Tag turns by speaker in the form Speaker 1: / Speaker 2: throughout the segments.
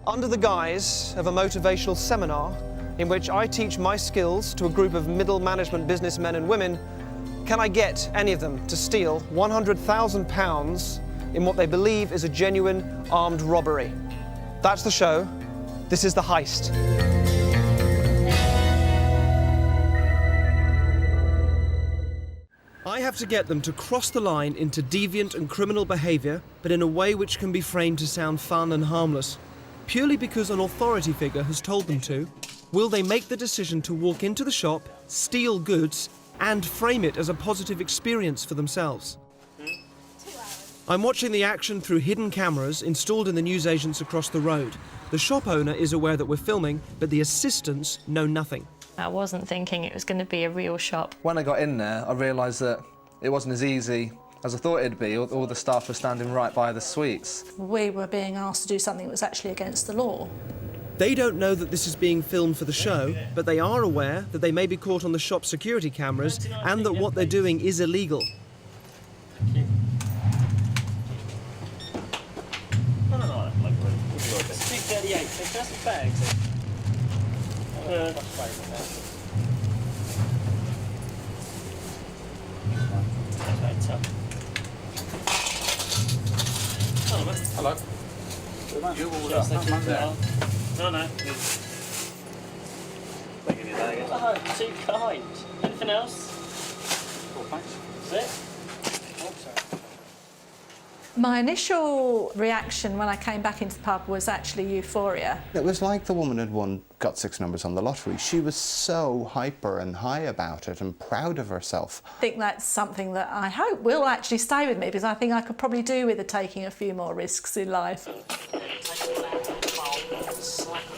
Speaker 1: Under the guise of a motivational seminar in which I teach my skills to a group of middle management businessmen and women, can I get any of them to steal £100,000 in what they believe is a genuine armed robbery? That's the show. This is the heist. I have to get them to cross the line into deviant and criminal behaviour, but in a way which can be framed to sound fun and harmless. Purely because an authority figure has told them to, will they make the decision to walk into the shop, steal goods, and frame it as a positive experience for themselves? I'm watching the action through hidden cameras installed in the newsagents across the road. The shop owner is aware that we're filming, but the assistants know nothing.
Speaker 2: I wasn't thinking it was going to be a real shop.
Speaker 3: When I got in there, I realised that it wasn't as easy as I thought it'd be. All the staff were standing right by the sweets.
Speaker 4: We were being asked to do something that was actually against the law.
Speaker 1: They don't know that this is being filmed for the show, but they are aware that they may be caught on the shop's security cameras and that what they're doing is illegal.
Speaker 5: Hello. You order.
Speaker 6: No, no. Oh, too kind. Anything else?
Speaker 5: Cool, thanks.
Speaker 6: Is it?
Speaker 4: My initial reaction when I came back into the pub was actually euphoria.
Speaker 7: It was like the woman had got 6 numbers on the lottery. She was so hyper and high about it and proud of herself.
Speaker 4: I think that's something that I hope will actually stay with me, because I think I could probably do with taking a few more risks in life.
Speaker 6: Slapping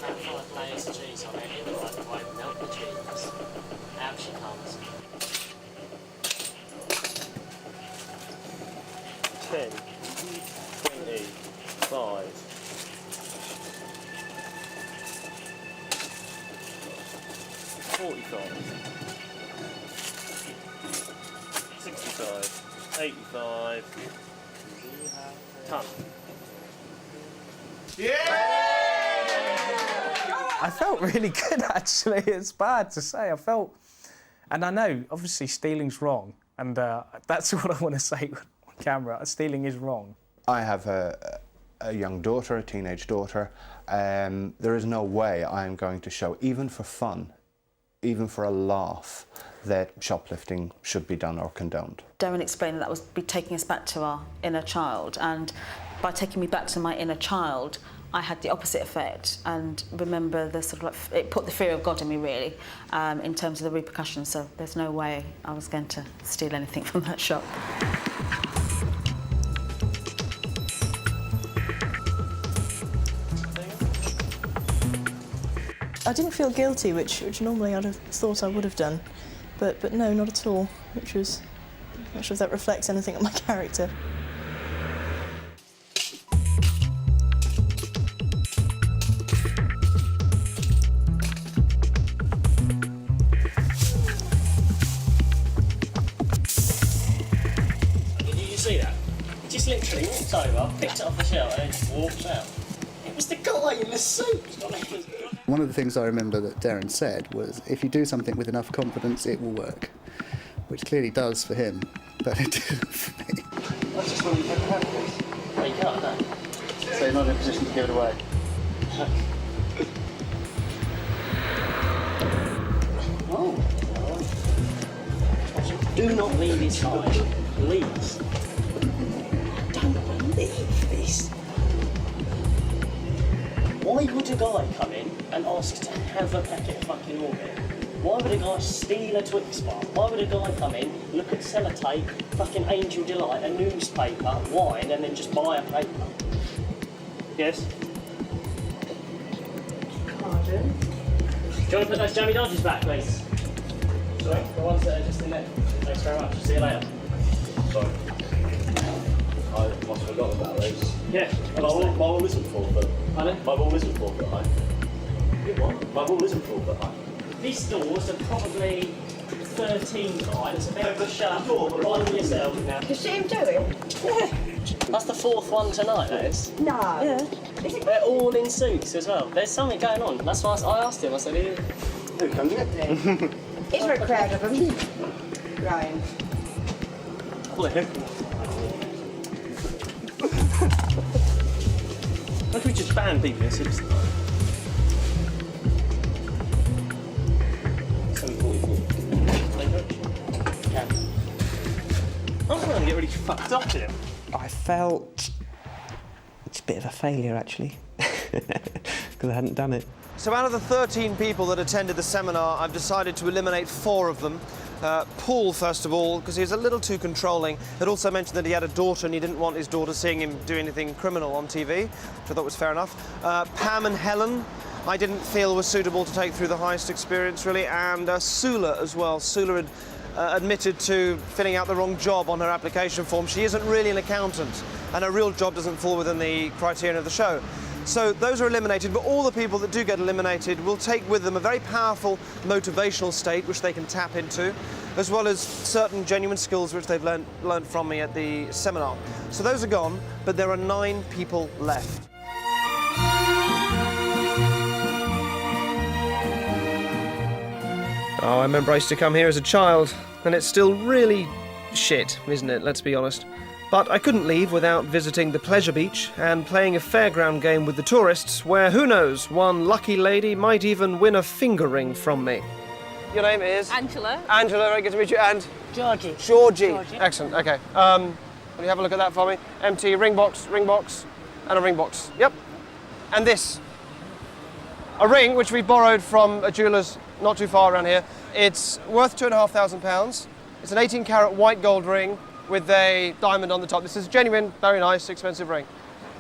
Speaker 6: that full of layers of cheese on it in the microwave, melt the cheese. Out she comes. 10, 25. 45. 65. 85. Ton.
Speaker 8: I felt really good, actually. It's bad to say. And I know, obviously, stealing's wrong, and that's what I want to say on camera. Stealing is wrong.
Speaker 7: I have a young daughter, a teenage daughter. There is no way I'm going to show, even for fun, even for a laugh, that shoplifting should be done or condoned.
Speaker 9: Derren explained that would be taking us back to our inner child, and by taking me back to my inner child, I had the opposite effect, and remember the sort of it put the fear of God in me, really, in terms of the repercussions. So there's no way I was going to steal anything from that shop.
Speaker 10: I didn't feel guilty, which normally I'd have thought I would have done, but no, not at all. Which was, I'm not sure if that reflects anything on my character.
Speaker 6: See that? He just literally walked over, picked it off the shelf and just walked out. It was the guy in the suit.
Speaker 11: One of the things I remember that Derren said was, if you do something with enough confidence, it will work. Which clearly does for him, but it didn't for me.
Speaker 6: I just thought you had to have this. No, you can't, no.
Speaker 11: So you're not in a position to give it away?
Speaker 6: Oh. Do not leave his side, please. Don't believe this. Why would a guy come in and ask to have a packet of fucking Orbit? Why would a guy steal a Twix bar? Why would a guy come in, look at sellotape, fucking Angel Delight, a newspaper, wine, and then just buy a paper? Yes? Pardon? Do you want to put those jammy dodgers back, please? Sorry, the ones that are just in there. Thanks very much. See you later.
Speaker 5: Sorry. I must have forgotten about those.
Speaker 6: Yeah.
Speaker 5: My wall isn't full, but...
Speaker 6: Pardon?
Speaker 5: My wall isn't full, but
Speaker 6: You what?
Speaker 5: My wall isn't full, but
Speaker 6: These doors are probably 13 guy that's about to shut up on yourself now.
Speaker 12: You see him do it? Yeah.
Speaker 6: That's the 4th one tonight, that is.
Speaker 12: No.
Speaker 6: Yeah. They're all in suits as well. There's something going on. That's why I asked him. I said, who comes in?
Speaker 12: Is there a crowd of them? Ryan.
Speaker 6: Why don't we just ban people in suits? 7:44. I'm going to get really fucked up here.
Speaker 13: I felt it's a bit of a failure, actually, because I hadn't done it.
Speaker 1: So out of the 13 people that attended the seminar, I've decided to eliminate 4 of them. Paul, first of all, because he was a little too controlling. Had also mentioned that he had a daughter and he didn't want his daughter seeing him do anything criminal on TV, which I thought was fair enough. Pam and Helen, I didn't feel were suitable to take through the heist experience, really. And Sula as well. Sula had admitted to filling out the wrong job on her application form. She isn't really an accountant, and her real job doesn't fall within the criterion of the show. So those are eliminated, but all the people that do get eliminated will take with them a very powerful motivational state which they can tap into, as well as certain genuine skills which they've learned from me at the seminar. So those are gone, but there are 9 people left. Oh, I remember I used to come here as a child, and it's still really shit, isn't it? Let's be honest. But I couldn't leave without visiting the pleasure beach and playing a fairground game with the tourists, where, who knows, one lucky lady might even win a finger ring from me. Your name is?
Speaker 14: Angela.
Speaker 1: Angela, very good to meet you. And?
Speaker 14: Georgie.
Speaker 1: Georgie. Excellent, okay. Will you have a look at that for me? Empty ring box, and a ring box. Yep. And this. A ring which we borrowed from a jeweller's not too far around here. It's worth £2,500. It's an 18-carat white gold ring with a diamond on the top. This is a genuine, very nice, expensive ring.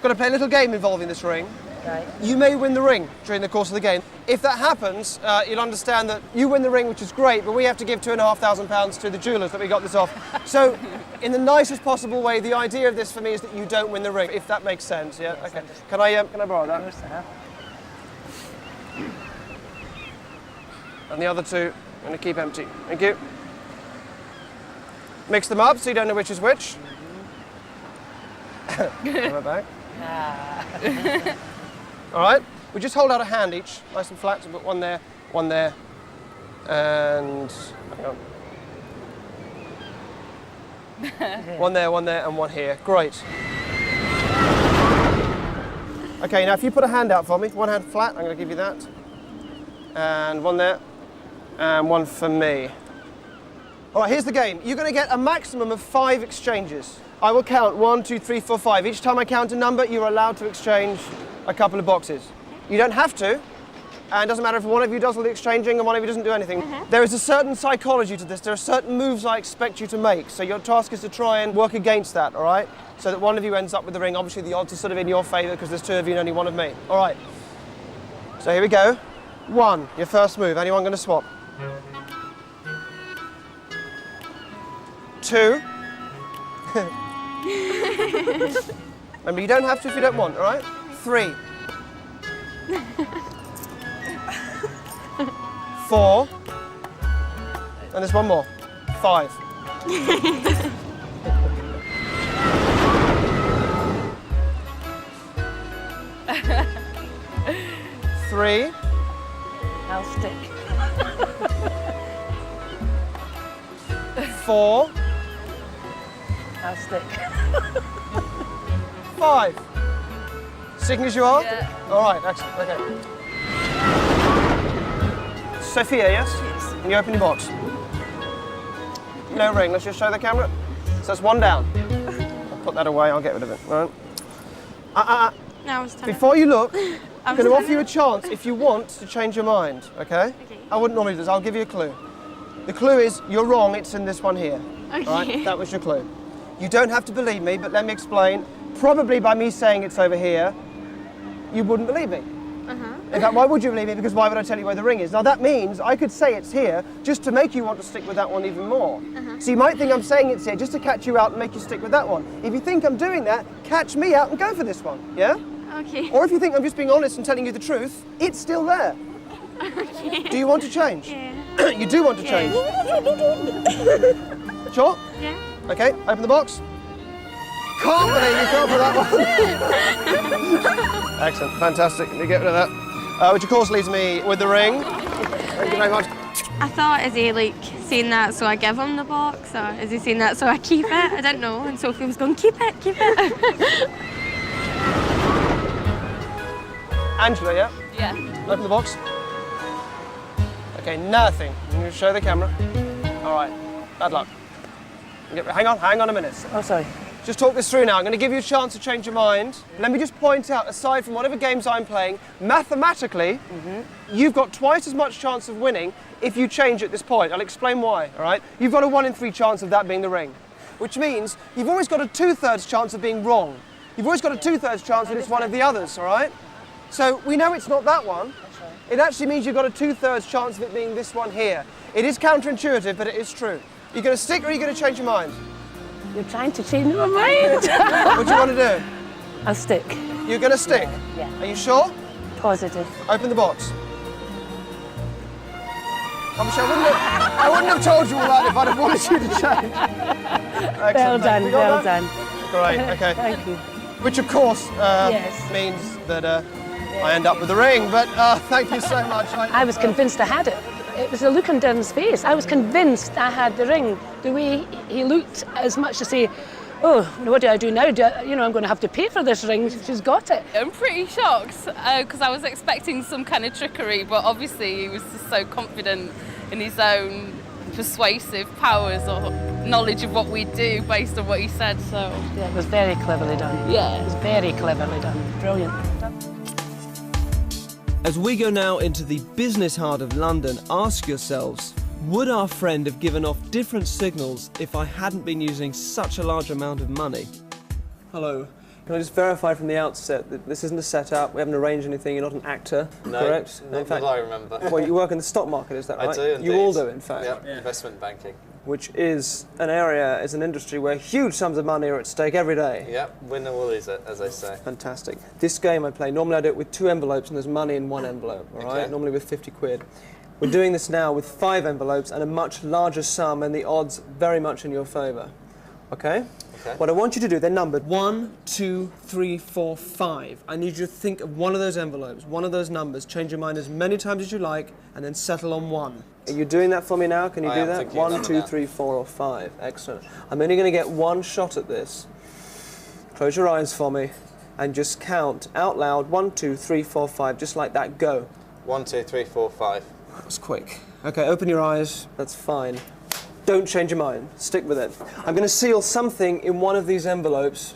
Speaker 1: Got to play a little game involving this ring.
Speaker 14: Right.
Speaker 1: You may win the ring during the course of the game. If that happens, you'll understand that you win the ring, which is great, but we have to give £2,500 to the jewellers that we got this off. So, in the nicest possible way, the idea of this for me is that you don't win the ring, if that makes sense. Yeah. Okay. Can I borrow that?
Speaker 14: Of course I have.
Speaker 1: And the other 2, I'm going to keep empty. Thank you. Mix them up so you don't know which is which. Right back. All right. We just hold out a hand each, nice and flat. So put one there, and hang on. One there, and one here. Great. Okay. Now, if you put a hand out for me, one hand flat, I'm going to give you that, and one there, and one for me. All right, here's the game. You're going to get a maximum of 5 exchanges. I will count 1, 2, 3, 4, 5. Each time I count a number, you're allowed to exchange a couple of boxes. You don't have to, and it doesn't matter if one of you does all the exchanging and one of you doesn't do anything. There is a certain psychology to this. There are certain moves I expect you to make, so your task is to try and work against that, all right? So that one of you ends up with the ring. Obviously, the odds are sort of in your favour because there's 2 of you and only 1 of me. All right. So here we go. 1, your first move. Anyone going to swap? 2. Remember, you don't have to if you don't want, all right? 3. 4. And there's one more. 5. 3.
Speaker 14: I'll stick.
Speaker 1: 4.
Speaker 14: I'll stick.
Speaker 1: 5. Sticking as you are?
Speaker 14: Yeah.
Speaker 1: All right, excellent, okay. Sophia, yes? Yes. Can you open your box? No ring, let's just show the camera. So that's 1 down. I'll put that away, I'll get rid of it, all right?
Speaker 15: No, I was
Speaker 1: Before you look, I'm going to offer you a chance if you want to change your mind, okay? I wouldn't normally do this, I'll give you a clue. The clue is, you're wrong, it's in this one here.
Speaker 15: Okay.
Speaker 1: All right, that was your clue. You don't have to believe me, but let me explain. Probably by me saying it's over here, you wouldn't believe me. In fact, why would you believe me? Because why would I tell you where the ring is? Now that means I could say it's here just to make you want to stick with that one even more. So you might think I'm saying it's here just to catch you out and make you stick with that one. If you think I'm doing that, catch me out and go for this one, yeah?
Speaker 15: Okay.
Speaker 1: Or if you think I'm just being honest and telling you the truth, it's still there.
Speaker 15: Okay.
Speaker 1: Do you want to change?
Speaker 15: Yeah.
Speaker 1: You do want to change? Sure?
Speaker 15: Yeah.
Speaker 1: Okay, open the box. Can't believe you fell for that one. Excellent, fantastic. Let me get rid of that. Which of course leaves me with the ring. Thank you very much.
Speaker 15: I thought, is he like saying that so I give him the box, or is he saying that so I keep it? I don't know. And Sophie was going, keep it, keep it.
Speaker 1: Angela, yeah?
Speaker 15: Yeah.
Speaker 1: Open the box. Okay, nothing. I'm going to show the camera. All right, bad luck. Hang on a minute.
Speaker 14: Oh, sorry.
Speaker 1: Just talk this through now. I'm going to give you a chance to change your mind. Let me just point out, aside from whatever games I'm playing, mathematically, you've got twice as much chance of winning if you change at this point. I'll explain why, all right? You've got a 1 in 3 chance of that being the ring, which means you've always got a 2/3 chance of being wrong. You've always got a 2/3 chance that it's one of the others, all right? So we know it's not that one. It actually means you've got a 2/3 chance of it being this one here. It is counterintuitive, but it is true. You're going to stick or are you going to change your mind?
Speaker 14: You're trying to change my mind.
Speaker 1: What do you want to do?
Speaker 14: I'll stick.
Speaker 1: You're going to stick?
Speaker 14: Yeah.
Speaker 1: Are you sure?
Speaker 14: Positive.
Speaker 1: Open the box. Obviously, I wouldn't have told you all that if I'd have wanted you to change.
Speaker 14: Well done, well done.
Speaker 1: Great, okay.
Speaker 14: Thank you.
Speaker 1: Which, of course,
Speaker 14: Yes.
Speaker 1: means that I end up with the ring, but thank you so much.
Speaker 14: I was convinced I had it. It was the look on Derren's face. I was convinced I had the ring. The way he looked, as much to say, oh, what do I do now? I'm going to have to pay for this ring. She's got it.
Speaker 16: I'm pretty shocked because I was expecting some kind of trickery, but obviously he was just so confident in his own persuasive powers or knowledge of what we do based on what he said. So
Speaker 14: yeah, it was very cleverly done.
Speaker 16: Yeah.
Speaker 14: It was very cleverly done. Brilliant.
Speaker 1: As we go now into the business heart of London, ask yourselves, would our friend have given off different signals if I hadn't been using such a large amount of money? Hello. Can I just verify from the outset that this isn't a setup, we haven't arranged anything, you're not an actor, correct?
Speaker 17: Not that I remember.
Speaker 1: Well, you work in the stock market, is that right?
Speaker 17: I do, indeed.
Speaker 1: You all do, in fact.
Speaker 17: Yep, investment banking.
Speaker 1: Which is an area, is an industry where huge sums of money are at stake every day.
Speaker 17: Yep, win or lose it, as they say.
Speaker 1: Fantastic. This game I play, normally I do it with 2 envelopes and there's money in 1 envelope, all right?
Speaker 17: Okay.
Speaker 1: Normally with 50 quid. We're doing this now with 5 envelopes and a much larger sum and the odds very much in your favour. Okay?
Speaker 17: Okay.
Speaker 1: What I want you to do, they're numbered 1, 2, 3, 4, 5. I need you to think of one of those envelopes, one of those numbers, change your mind as many times as you like, and then settle on 1. Are you doing that for me now? Can you do that? 1, 2, 3, 4, or 5. Excellent. I'm only going to get 1 shot at this. Close your eyes for me and just count out loud 1, 2, 3, 4, 5, just like that. Go.
Speaker 17: 1, 2, 3, 4, 5.
Speaker 1: That was quick. Okay, open your eyes. That's fine. Don't change your mind. Stick with it. I'm going to seal something in one of these envelopes,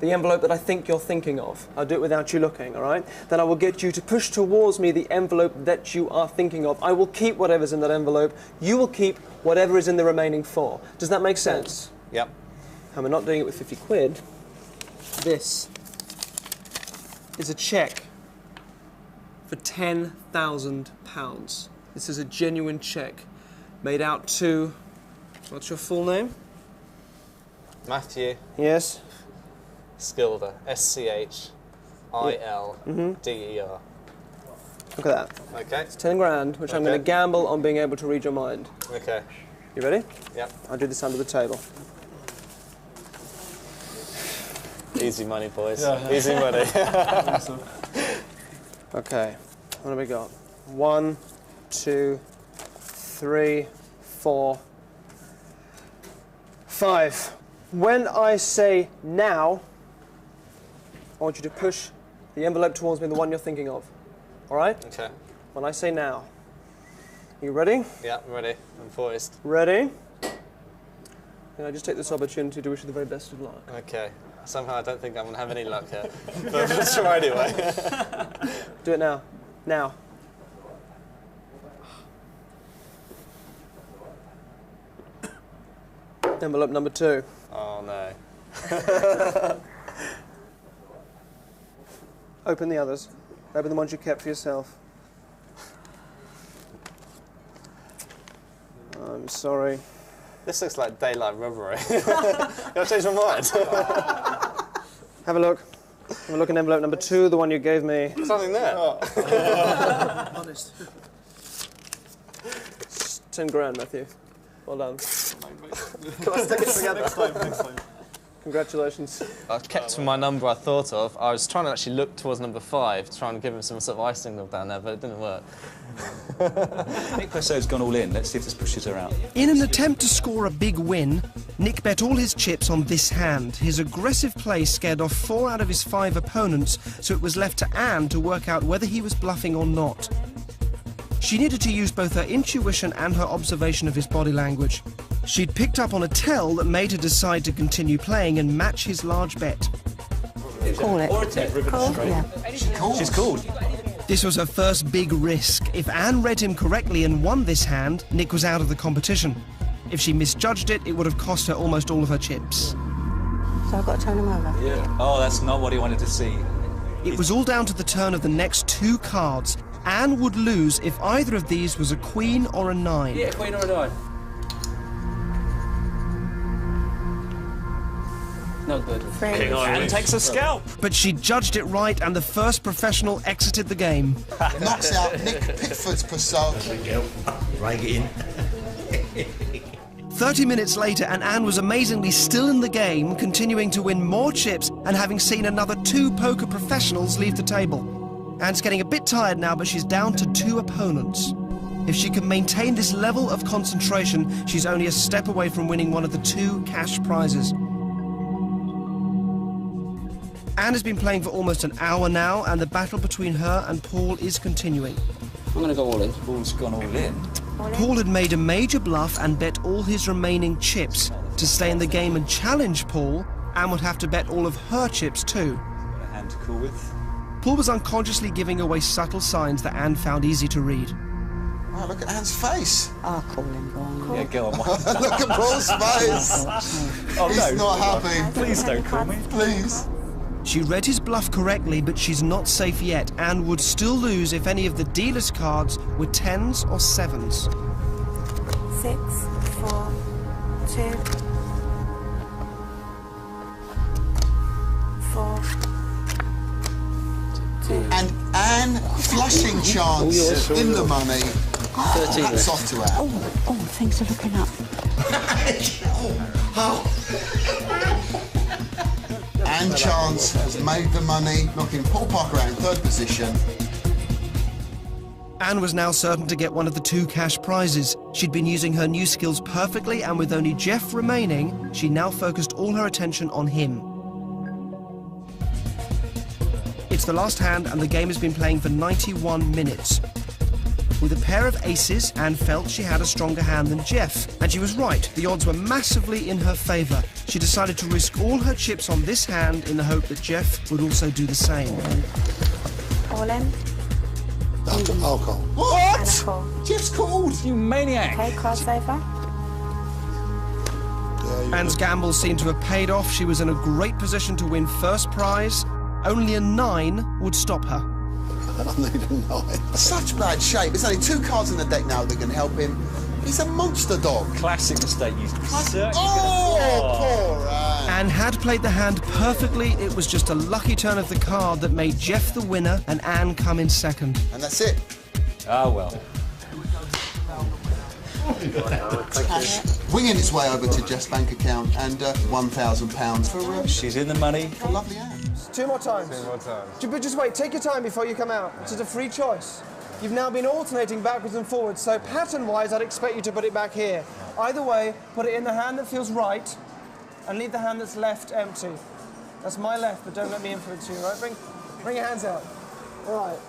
Speaker 1: the envelope that I think you're thinking of. I'll do it without you looking, all right? Then I will get you to push towards me the envelope that you are thinking of. I will keep whatever's in that envelope. You will keep whatever is in the remaining 4. Does that make sense?
Speaker 17: Yep.
Speaker 1: And we're not doing it with 50 quid. This is a cheque for £10,000. This is a genuine cheque made out to... What's your full name?
Speaker 17: Matthew.
Speaker 1: Yes.
Speaker 17: Skilder. S-C-H-I-L-D-E-R.
Speaker 1: Look at that.
Speaker 17: Okay.
Speaker 1: It's 10 grand, which I'm going to gamble on being able to read your mind.
Speaker 17: Okay.
Speaker 1: You ready?
Speaker 17: Yep.
Speaker 1: I'll do this under the table.
Speaker 17: Easy money, boys.
Speaker 1: Yeah.
Speaker 17: Easy money.
Speaker 1: Awesome. Okay. What have we got? 1, 2, 3, 4, 5. When I say now, I want you to push the envelope towards me, the one you're thinking of. All right?
Speaker 17: Okay.
Speaker 1: When I say now. You ready?
Speaker 17: Yeah, I'm ready. I'm poised.
Speaker 1: Ready? And I just take this opportunity to wish you the very best of luck.
Speaker 17: Okay. Somehow I don't think I'm going to have any luck here. But let's try anyway.
Speaker 1: Do it now. Now. Envelope number 2.
Speaker 17: Oh no.
Speaker 1: Open the others. Open the ones you kept for yourself. I'm sorry.
Speaker 17: This looks like daylight robbery. I've changed my mind.
Speaker 1: Have a look. Have a look in envelope number 2, the one you gave me.
Speaker 17: Something there.
Speaker 1: Honest. 10 grand, Matthew. Well done. Come on, take it together. Next time. Congratulations.
Speaker 17: I kept my number I thought of. I was trying to actually look towards number 5, trying to give him some sort of eye signal down there, but it didn't work.
Speaker 18: Nick Plesso's gone all in. Let's see if this pushes her out.
Speaker 1: In an attempt to score a big win, Nick bet all his chips on this hand. His aggressive play scared off 4 out of his 5 opponents, so it was left to Anne to work out whether he was bluffing or not. She needed to use both her intuition and her observation of his body language. She'd picked up on a tell that made her decide to continue playing and match his large bet.
Speaker 12: Call it. Call? Yeah.
Speaker 18: She's called.
Speaker 1: This was her first big risk. If Anne read him correctly and won this hand, Nick was out of the competition. If she misjudged it, it would have cost her almost all of her chips.
Speaker 12: So I've got to turn him over?
Speaker 18: Yeah. Oh, that's not what he wanted to see.
Speaker 1: It was all down to the turn of the next 2 cards. Anne would lose if either of these was a queen or a 9.
Speaker 18: Yeah, queen or a 9. No good.
Speaker 17: Anne takes a scalp.
Speaker 1: But she judged it right, and the first professional exited the game.
Speaker 19: Knocks out Nick Pickford's Passat.
Speaker 5: Rang it in.
Speaker 1: 30 minutes later, and Anne was amazingly still in the game, continuing to win more chips and having seen another 2 poker professionals leave the table. Anne's getting a bit tired now, but she's down to 2 opponents. If she can maintain this level of concentration, she's only a step away from winning one of the 2 cash prizes. Anne has been playing for almost an hour now, and the battle between her and Paul is continuing.
Speaker 18: I'm going to go all in. Paul's gone all in.
Speaker 1: Paul had made a major bluff and bet all his remaining chips. To stay in the game and challenge Paul, Anne would have to bet all of her chips too.
Speaker 18: Got a hand to cool with.
Speaker 1: Paul was unconsciously giving away subtle signs that Anne found easy to read.
Speaker 19: Wow, look at Anne's face.
Speaker 12: I'll call him, go on.
Speaker 18: Yeah, go on.
Speaker 19: Look at Paul's face.
Speaker 18: Oh,
Speaker 19: He's
Speaker 18: no.
Speaker 19: not happy.
Speaker 18: Please don't call me.
Speaker 19: Please.
Speaker 1: She read his bluff correctly, but she's not safe yet. Anne would still lose if any of the dealer's cards were 10s or 7s.
Speaker 12: 6, 4, 2, 4, 2.
Speaker 19: And Anne flushing chance in the money.
Speaker 18: 13.
Speaker 19: Hats off to Anne.
Speaker 12: Oh, things are looking up.
Speaker 19: Anne Chance has made the money, knocking Paul Parker out in 3rd position.
Speaker 1: Anne was now certain to get one of the 2 cash prizes. She'd been using her new skills perfectly, and with only Jeff remaining, she now focused all her attention on him. It's the last hand, and the game has been playing for 91 minutes. With a pair of aces, Anne felt she had a stronger hand than Jeff, and she was right. The odds were massively in her favour. She decided to risk all her chips on this hand in the hope that Jeff would also do the same.
Speaker 12: All in.
Speaker 19: Alcohol.
Speaker 12: And a
Speaker 19: What?
Speaker 12: call.
Speaker 19: Jeff's called.
Speaker 18: You maniac.
Speaker 12: Okay, cards over.
Speaker 1: Anne's gamble seemed to have paid off. She was in a great position to win first prize. Only a 9 would stop her.
Speaker 19: I need a 9. Such bad shape. There's only 2 cards in the deck now that can help him. He's a monster dog.
Speaker 18: Classic mistake. You certainly
Speaker 19: poor Anne.
Speaker 1: Anne had played the hand perfectly. It was just a lucky turn of the card that made Jeff the winner and Anne come in second.
Speaker 19: And that's it.
Speaker 18: Ah, well.
Speaker 19: Cash winging its way over to Jeff's bank account and £1,000 for
Speaker 18: She's in the money.
Speaker 19: a lovely Anne.
Speaker 1: 2 more times.
Speaker 17: 2 more times.
Speaker 1: But just wait, take your time before you come out. It's a free choice. You've now been alternating backwards and forwards, so pattern-wise, I'd expect you to put it back here. Either way, put it in the hand that feels right, and leave the hand that's left empty. That's my left, but don't let me influence you, right? Bring your hands out. All right.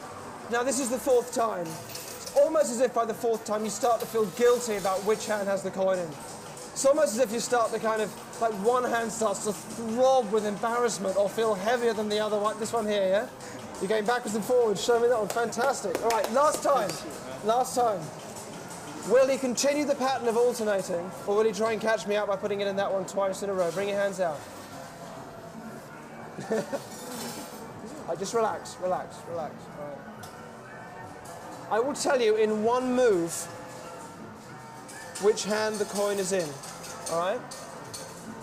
Speaker 1: Now, this is the 4th time. It's almost as if by the 4th time you start to feel guilty about which hand has the coin in. It's almost as if you start to kind of, like one hand starts to throb with embarrassment or feel heavier than the other one. This one here, yeah? You're going backwards and forwards. Show me that one. Fantastic. All right, last time. Last time. Will he continue the pattern of alternating, or will he try and catch me out by putting it in that one twice in a row? Bring your hands out. Just relax, relax, relax. All right. I will tell you in one move which hand the coin is in. All right?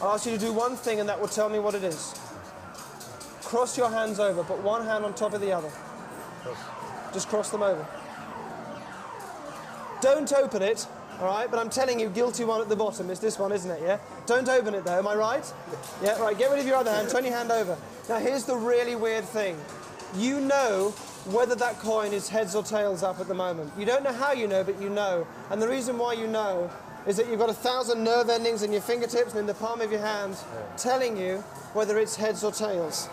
Speaker 1: I'll ask you to do one thing, and that will tell me what it is. Cross your hands over. Put one hand on top of the other. Just cross them over. Don't open it All right, but I'm telling you, guilty one at the bottom is this one, isn't it, yeah? Don't open it, though, am I right? Yeah, right, get rid of your other hand, turn your hand over. Now, here's the really weird thing. You know whether that coin is heads or tails up at the moment. You don't know how you know, but you know. And the reason why you know is that you've got 1,000 nerve endings in your fingertips and in the palm of your hand telling you whether it's heads or tails.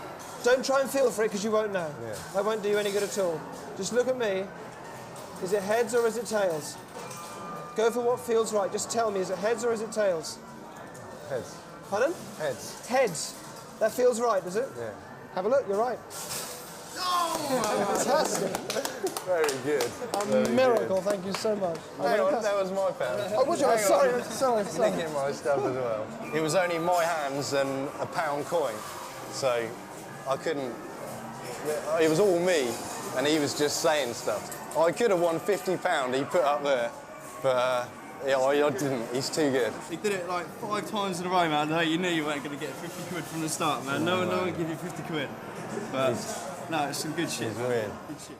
Speaker 1: Don't try and feel for it, because you won't know. That won't do you any good at all. Just look at me. Is it heads or is it tails? Go for what feels right. Just tell me, is it heads or is it tails?
Speaker 5: Heads.
Speaker 1: Pardon?
Speaker 5: Heads.
Speaker 1: Heads. That feels right, does it?
Speaker 5: Yeah.
Speaker 1: Have a look, you're right. Fantastic.
Speaker 5: Very good.
Speaker 1: A miracle, thank you so much.
Speaker 5: Hang on, that was my pound.
Speaker 1: Oh, was you? Sorry.
Speaker 5: Nicking my stuff as well. It was only my hands and a £1 coin, so I couldn't... It was all me, and he was just saying stuff. I could have won £50 he put up there, but yeah, I didn't. He's too good.
Speaker 20: He did it like 5 times in a row, man. No, you knew you weren't going to get 50 quid from the start, man. No one would give you 50 quid. But no, it's some good shit.
Speaker 5: It's weird.
Speaker 20: Good shit.